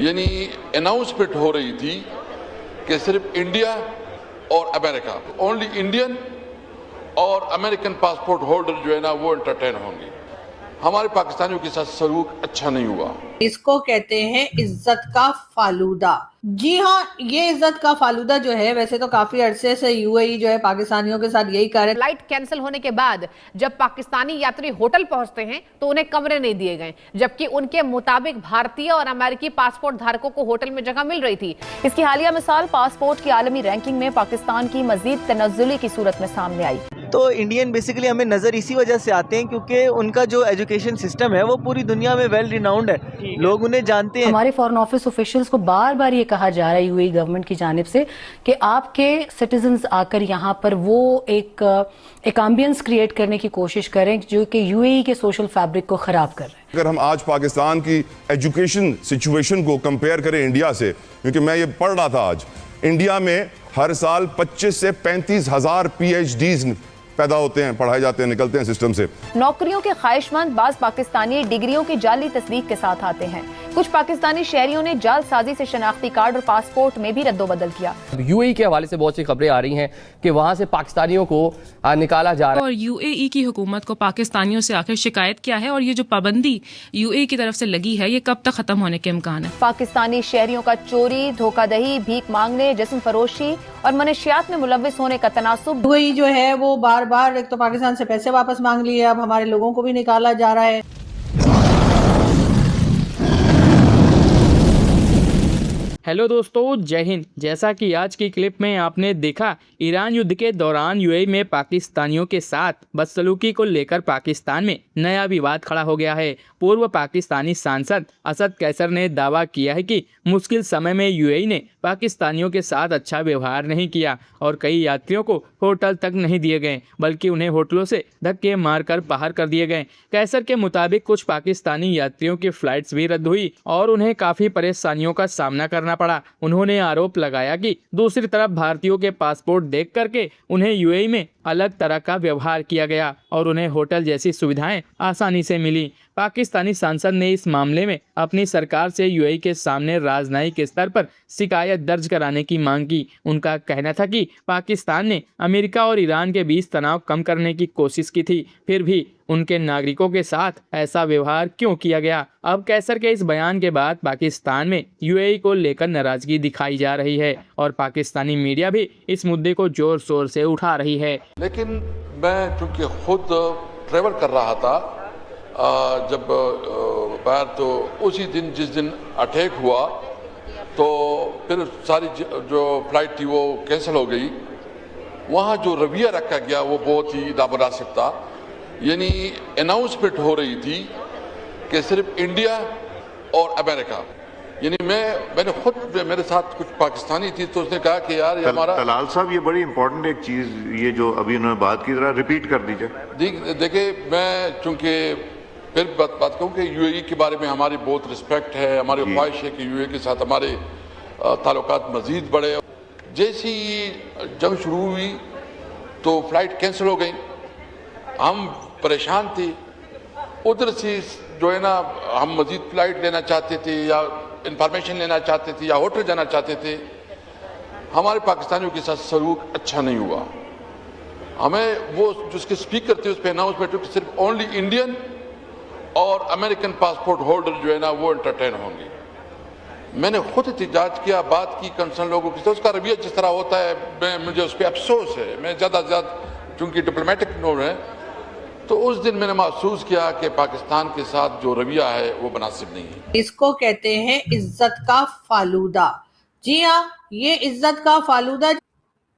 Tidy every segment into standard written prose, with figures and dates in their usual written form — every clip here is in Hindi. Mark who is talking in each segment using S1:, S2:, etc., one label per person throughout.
S1: यानी अनाउंसमेंट हो रही थी कि सिर्फ इंडिया और अमेरिका, ओनली इंडियन और अमेरिकन पासपोर्ट होल्डर जो है ना वो एंटरटेन होंगे। हमारे पाकिस्तानियों के साथ सलूक अच्छा नहीं हुआ।
S2: इसको कहते हैं इज्जत का फालूदा। जी हाँ, ये इज्जत का फालूदा जो है, वैसे तो काफी अरसे से यूएई जो है पाकिस्तानियों के साथ यही कर रहे।
S3: फ्लाइट कैंसिल होने के बाद जब पाकिस्तानी यात्री होटल पहुंचते हैं तो उन्हें कमरे नहीं दिए गए, जबकि उनके मुताबिक भारतीय और अमेरिकी पासपोर्ट धारकों को होटल में जगह मिल रही थी।
S4: इसकी हालिया मिसाल पासपोर्ट की आलमी रैंकिंग में पाकिस्तान की मजीद तनज़्ज़ुली की सूरत में सामने आई।
S5: तो इंडियन बेसिकली हमें नज़र इसी वजह से आते हैं क्योंकि उनका जो एजुकेशन सिस्टम है वो पूरी दुनिया में वेल रिनाउंड है, लोग उन्हें जानते हैं।
S6: हमारे फॉरेन ऑफिस ऑफिशियल्स को बार बार ये कहा जा रहा है यूएई गवर्नमेंट की जानिब से कि आपके सिटीजन्स आकर यहाँ पर वो एक एम्बियंस क्रिएट करने की कोशिश करें जो कि यूएई के सोशल फैब्रिक को ख़राब कर रहे हैं।
S7: अगर हम आज पाकिस्तान की एजुकेशन सिचुएशन को कंपेयर करें इंडिया से, क्योंकि मैं ये पढ़ रहा था आज, इंडिया में हर साल 25 से 35 हज़ार PhDs पैदा होते हैं, पढ़ाए जाते हैं, निकलते हैं सिस्टम से।
S4: नौकरियों के ख्वाहिशमंद बाज पाकिस्तानी डिग्रियों की जाली तस्दीक के साथ आते हैं। कुछ पाकिस्तानी शहरियों ने जालसाजी से शनाख्ती कार्ड और पासपोर्ट में भी रद्दोबदल किया।
S8: यूएई के हवाले से बहुत सी खबरें आ रही हैं कि वहां से पाकिस्तानियों को निकाला जा रहा है।
S9: और यूएई की हुकूमत को पाकिस्तानियों से आखिर शिकायत क्या है और ये जो पाबंदी यूएई की तरफ से लगी है ये कब तक खत्म होने के इम्कान है?
S4: पाकिस्तानी शहरियों का चोरी, धोखाधड़ी, भीख मांगने, जिस्म फरोशी और मनशियात में मुलव्विस होने का तनासुब।
S2: यूएई जो है वो बार बार एक तो पाकिस्तान से पैसे वापस मांग लिए, अब हमारे लोगों को भी निकाला जा रहा है।
S10: हेलो दोस्तों, जय हिंद। जैसा कि आज की क्लिप में आपने देखा, ईरान युद्ध के दौरान यूएई में पाकिस्तानियों के साथ बदसलूकी को लेकर पाकिस्तान में नया विवाद खड़ा हो गया है। पूर्व पाकिस्तानी सांसद असद कैसर ने दावा किया है कि मुश्किल समय में यूएई ने पाकिस्तानियों के साथ अच्छा व्यवहार नहीं किया और कई यात्रियों को होटल तक नहीं दिए गए, बल्कि उन्हें होटलों से धक्के मारकर बाहर कर दिए गए। कैसर के मुताबिक कुछ पाकिस्तानी यात्रियों की फ्लाइट्स भी रद्द हुई और उन्हें काफ़ी परेशानियों का सामना करना पड़ा। उन्होंने आरोप लगाया कि दूसरी तरफ भारतीयों के पासपोर्ट देख करके उन्हें यूएई में अलग तरह का व्यवहार किया गया और उन्हें होटल जैसी सुविधाएं आसानी से मिली। पाकिस्तानी सांसद ने इस मामले में अपनी सरकार से यूएई के सामने राजनयिक स्तर पर शिकायत दर्ज कराने की मांग की। उनका कहना था कि पाकिस्तान ने अमेरिका और ईरान के बीच तनाव कम करने की कोशिश की थी, फिर भी उनके नागरिकों के साथ ऐसा व्यवहार क्यों किया गया। अब कैसर के इस बयान के बाद पाकिस्तान में यूएई को लेकर नाराजगी दिखाई जा रही है और पाकिस्तानी मीडिया भी इस मुद्दे को जोर शोर से उठा रही है।
S1: लेकिन मैं चूंकि खुद ट्रेवल कर रहा था जब बाहर, तो उसी दिन जिस दिन अटैक हुआ तो फिर सारी जो फ्लाइट थी वो कैंसिल हो गई। वहाँ जो रवैया रखा गया वो बहुत ही नामुनासिब था। यानी अनाउंसमेंट हो रही थी कि सिर्फ इंडिया और अमेरिका, यानी मैंने खुद, मेरे साथ कुछ पाकिस्तानी थी तो उसने कहा कि यार ये हमारा
S11: तलाल साहब, ये बड़ी इंपॉर्टेंट एक चीज़ ये जो अभी उन्होंने बात की, जरा रिपीट कर दीजिए।
S1: देखिए, मैं चूंकि फिर बात कहूँ कि यूएई के बारे में हमारी बहुत रिस्पेक्ट है, हमारी ख्वाहिश है कि यूएई के साथ हमारे ताल्लुकात मज़ीद बढ़े। जैसे ही जंग शुरू हुई तो फ्लाइट कैंसिल हो गई, हम परेशान थे। उधर से जो है ना, हम मज़ीद फ़्लाइट लेना चाहते थे या इंफॉर्मेशन लेना चाहते थे या होटल जाना चाहते थे। हमारे पाकिस्तानियों के साथ सलूक अच्छा नहीं हुआ। हमें वो जिसके स्पीकर थे उस पर अनाउंसमेंट कि सिर्फ ओनली इंडियन और अमेरिकन पासपोर्ट होल्डर जो है ना वो एंटरटेन होंगे। मैंने खुद एहतजाज किया, बात की कंसर्न लोगों के साथ। उसका रवैया जिस तरह होता है, मुझे उस पर अफसोस है। मैं ज़्यादा से ज़्यादा चूँकि डिप्लोमेटिक नोट है, तो उस दिन मैंने महसूस किया कि पाकिस्तान के साथ जो रवैया है वो मुनासिब नहीं है।
S2: इसको कहते हैं इज्जत का फालूदा। जी हाँ, ये इज्जत का फालूदा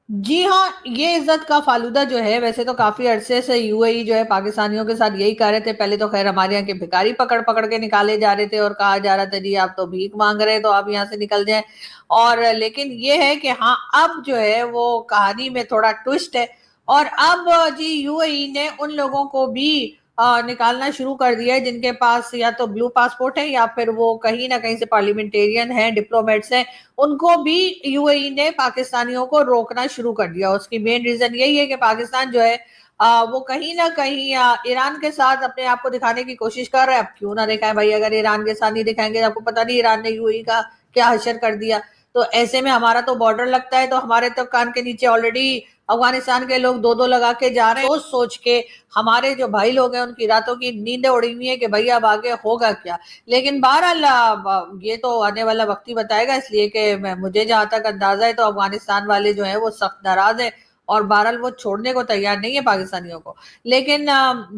S2: ये इज्जत का फालूदा जो है, वैसे तो काफी अरसे से यूएई जो है पाकिस्तानियों के साथ यही कर रहे थे। पहले तो खैर हमारे यहाँ के भिखारी पकड़ पकड़ के निकाले जा रहे थे और कहा जा रहा था जी आप तो भीख मांग रहे हैं तो आप यहाँ से निकल जाएं। और लेकिन ये है कि हाँ, अब जो है वो कहानी में थोड़ा ट्विस्ट है और अब जी यूएई ने उन लोगों को भी निकालना शुरू कर दिया है जिनके पास या तो ब्लू पासपोर्ट है या फिर वो कहीं ना कहीं से पार्लियामेंटेरियन हैं, डिप्लोमेट्स हैं। उनको भी यूएई ने पाकिस्तानियों को रोकना शुरू कर दिया। उसकी मेन रीजन यही है कि पाकिस्तान जो है वो कहीं ना कहीं ईरान के साथ अपने आप को दिखाने की कोशिश कर रहे हैं। अब क्यों ना दिखाएं भाई, अगर ईरान के साथ नहीं दिखाएंगे, आपको पता नहीं ईरान ने यूएई का क्या हशर कर दिया। तो ऐसे में हमारा तो बॉर्डर लगता है, तो हमारे तो कान के नीचे ऑलरेडी अफगानिस्तान के लोग 2-2 लगा के जा रहे हैं, सोच के हमारे जो भाई लोग हैं उनकी रातों की नींदें उड़ी हुई है कि भाई अब आगे होगा क्या। लेकिन बहरहाल ये तो आने वाला वक्त ही बताएगा, इसलिए कि मुझे जहां तक अंदाजा है तो अफगानिस्तान वाले जो है वो सख्त नाराज है और बहरहाल वो छोड़ने को तैयार नहीं है पाकिस्तानियों को। लेकिन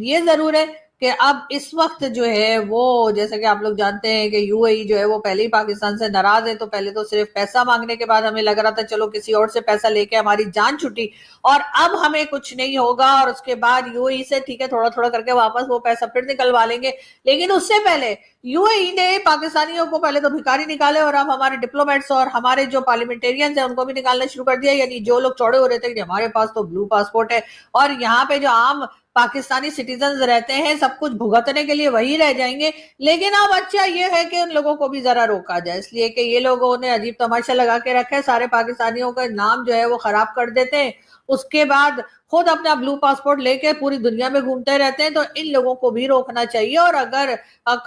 S2: ये जरूर है कि अब इस वक्त जो है वो, जैसे कि आप लोग जानते हैं कि यूएई जो है वो पहले ही पाकिस्तान से नाराज है। तो पहले तो सिर्फ पैसा मांगने के बाद हमें लग रहा था चलो किसी और से पैसा लेके हमारी जान छुटी और अब हमें कुछ नहीं होगा, और उसके बाद यूएई से ठीक है थोड़ा थोड़ा करके वापस वो पैसा फिर निकलवा लेंगे। लेकिन उससे पहले यूएई ने पाकिस्तानियों को पहले तो भिखारी निकाले और अब हमारे डिप्लोमेट्स और हमारे जो पार्लियामेंटेरियंस हैं उनको भी निकालना शुरू कर दिया। यानी जो लोग चौड़े हो रहे थे कि हमारे पास तो ब्लू पासपोर्ट है और यहाँ पे जो आम पाकिस्तानी सिटीजन रहते हैं सब कुछ भुगतने के लिए वही रह जाएंगे। लेकिन अब अच्छा ये है कि उन लोगों को भी जरा रोका जाए, इसलिए कि ये लोगों ने अजीब तमाशा लगा के रखा है, सारे पाकिस्तानियों का नाम जो है वो खराब कर देते हैं, उसके बाद खुद अपना ब्लू पासपोर्ट लेके पूरी दुनिया में घूमते रहते हैं। तो इन लोगों को भी रोकना चाहिए। और अगर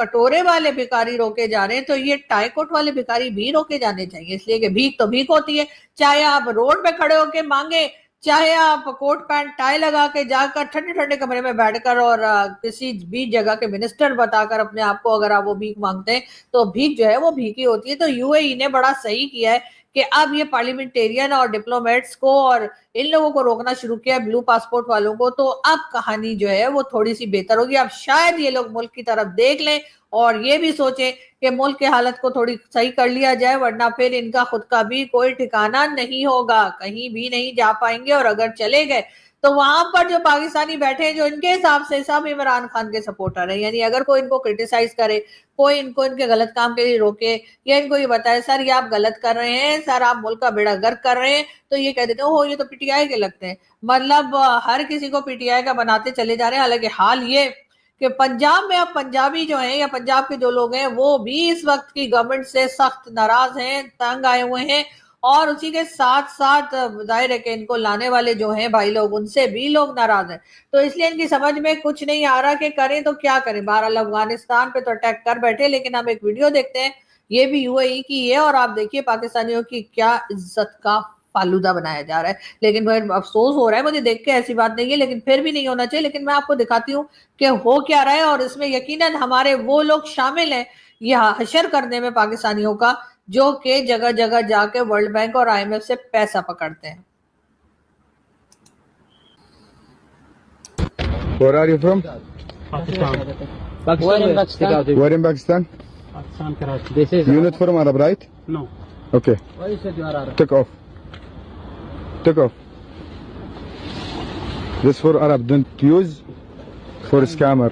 S2: कटोरे वाले भिखारी रोके जा रहे हैं तो ये टाईकोट वाले भिखारी भी रोके जाने चाहिए, इसलिए कि भीख तो भीख होती है, चाहे आप रोड पे खड़े होके मांगे, चाहे आप कोट पैंट टाई लगा के जाकर ठंडे ठंडे कमरे में बैठकर और किसी भी जगह के मिनिस्टर बताकर अपने आप को अगर आप वो भीख मांगते हैं तो भीख जो है वो भीख ही होती है। तो यूएई ने बड़ा सही किया है कि अब ये पार्लियामेंटेरियन और डिप्लोमेट्स को और इन लोगों को रोकना शुरू किया है, ब्लू पासपोर्ट वालों को। तो अब कहानी जो है वो थोड़ी सी बेहतर होगी। अब शायद ये लोग मुल्क की तरफ देख लें और ये भी सोचें कि मुल्क की हालत को थोड़ी सही कर लिया जाए, वरना फिर इनका खुद का भी कोई ठिकाना नहीं होगा, कहीं भी नहीं जा पाएंगे। और अगर चले गए तो वहां पर जो पाकिस्तानी बैठे हैं जो इनके हिसाब से सब इमरान खान के सपोर्टर है, यानी अगर कोई इनको क्रिटिसाइज करे, कोई इनको इनके गलत काम के लिए रोके या इनको ये बताए सर ये आप गलत कर रहे हैं, सर आप मुल्क का बेड़ा गर्क कर रहे हैं, तो ये कह देते हैं हो ये तो पीटीआई के लगते हैं। मतलब हर किसी को पीटीआई का बनाते चले जा रहे हैं। हालांकि हाल ये कि पंजाब में अब पंजाबी जो हैं या पंजाब के जो लोग हैं वो भी इस वक्त की गवर्नमेंट से सख्त नाराज हैं, तंग आए हुए हैं। और उसी के साथ साथ जाहिर है कि इनको लाने वाले जो हैं भाई लोग उनसे भी लोग नाराज हैं। तो इसलिए इनकी समझ में कुछ नहीं आ रहा कि करें तो क्या करें। बहरहाल अफगानिस्तान पे तो अटैक कर बैठे, लेकिन हम एक वीडियो देखते हैं, ये भी यूएई की है और आप देखिए पाकिस्तानियों की क्या इज्जत का फालूदा बनाया जा रहा है। लेकिन भाई अफसोस हो रहा है मुझे देख के, ऐसी बात नहीं है लेकिन फिर भी नहीं होना चाहिए। लेकिन मैं आपको दिखाती हूँ कि हो क्या रहा है और इसमें यकीनन हमारे वो लोग शामिल हैं यह हशर करने में पाकिस्तानियों का, जो कि जगह जगह जाके वर्ल्ड बैंक और आईएमएफ से पैसा पकड़ते हैं।
S12: Where are you from?
S13: Pakistan.
S12: Where in Pakistan? Where in Pakistan?
S13: Pakistan, Karachi. This is
S12: You're not from Arab, right?
S13: no.
S12: Okay.
S13: Why you said you are Arab?
S12: Take off. Take off. This for Arab. Don't use for scammer.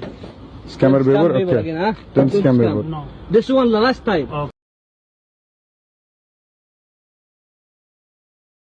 S12: Scammer behavior. Okay.
S13: Again, huh?
S12: Don't scam behavior.
S13: No. This one the last time.